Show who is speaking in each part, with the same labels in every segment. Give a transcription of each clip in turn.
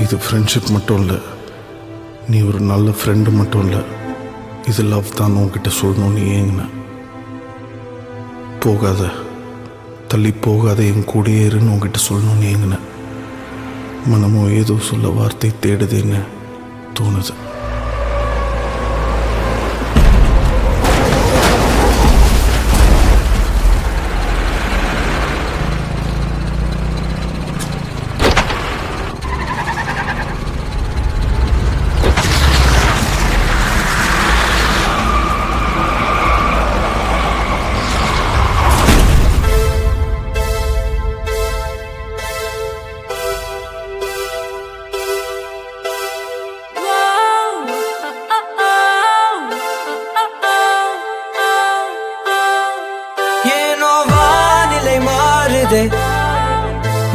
Speaker 1: இது ஃப்ரெண்ட்ஷிப் மட்டும் இல்லை, நீ ஒரு நல்ல ஃப்ரெண்டு மட்டும் இல்லை, இது லவ் தான் உன்கிட்ட சொல்லணும்னு ஏங்கின. போகாத, தள்ளி போகாத, என் கூடயே இருன்னு உன்கிட்ட சொல்லணும்னு ஏங்கின. மனமோ ஏதோ சொல்ல வார்த்தை தேடுதுன்னு தோணுது.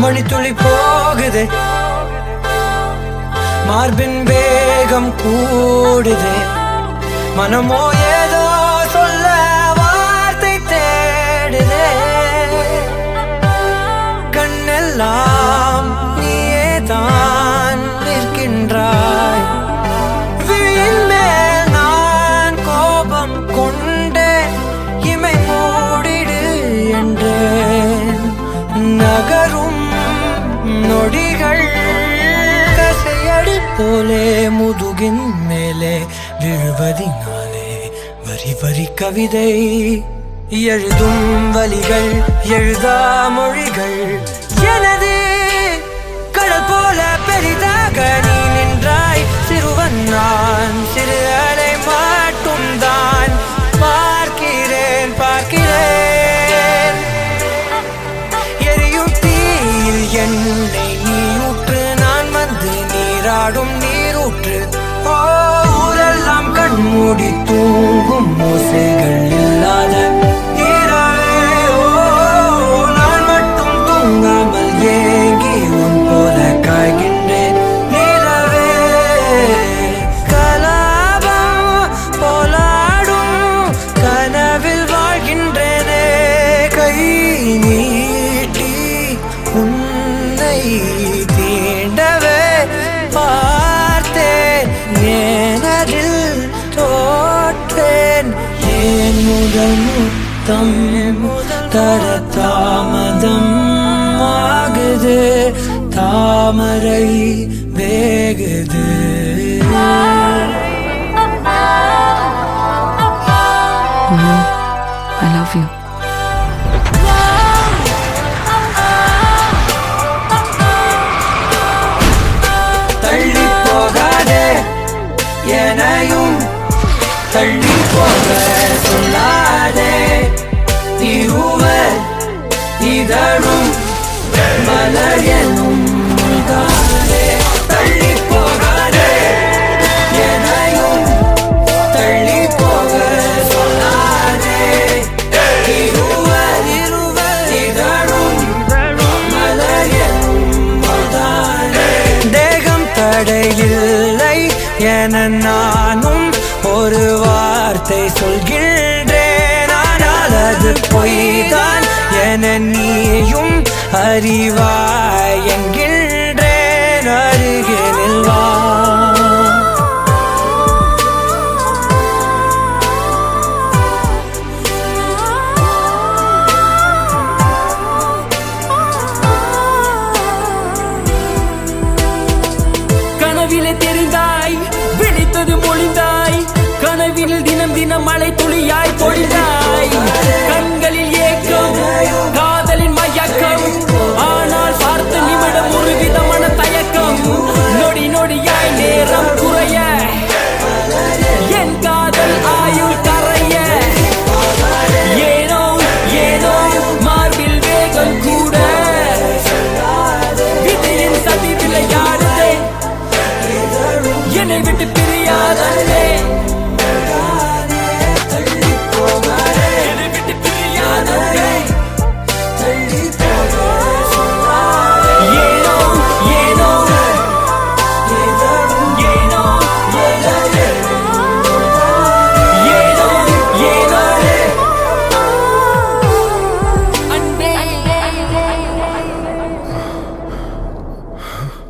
Speaker 2: மணித்துளி போகுதே, மார்பின் வேகம் கூடுதே, மனமோ ஏதோ சொல்ல வார்த்தை தேடுதே. கண்ணெல்லாம் நீயே தான் நிற்கின்றாய், விழியின் மேல் நான் கோபம் கொண்டே இமை மூடிடு என்றேன். நகரும் நொடிகள் கசையடி போலே முதுகின் மேலே விழுவதினாலே வரி வரி கவிதை எழுதும் வலிகள் எழுதா மொழிகள். எனது கடல் போல பெரிதாக நீ நின்றாய், சிறுவன் நான் சிறு அலை மட்டும் தான் பார்க்கிறேன் பார்க்கிறேன். எரியும் தீயில் என்னை நீ ஊற்று, நான் வந்து நீராடும் நீரூற்று. ஊரெல்லாம் கண்மூடி தூங்கும் ஓசைகள் இல்லாத இரவே, நான் மட்டும் தூங்காமல் ஏங்கி உன் போல காய்கின்றேன் நிலவே. கலாபம் போலாடும் கனவில் வாழ்கின்றேனே, கை நீட்டி உன்னை தீண்டவே பார்த்தேன், ஏனதில் தோற்றேன். ஏன் முதல் முத்தம் தர தாமதம் ஆகுது, தாமரை வேகுது.
Speaker 3: I love you.
Speaker 2: தள்ளி போகாதே, என்னையும் தள்ளி போக சொல்லாதே. இருவர் இதழும் மலர் எனும் தானே. தள்ளி போகாதே, என்னையும் தள்ளி போக சொல்லாதே. இருவர் இதழும் மலர் எனும் தானே. தேகம் தடையில்லை என நானும் ஒரு வார்த்தை சொல்கின்றேன், ஆனால் அது பொய்தான் என நீயும் அறிவாய்.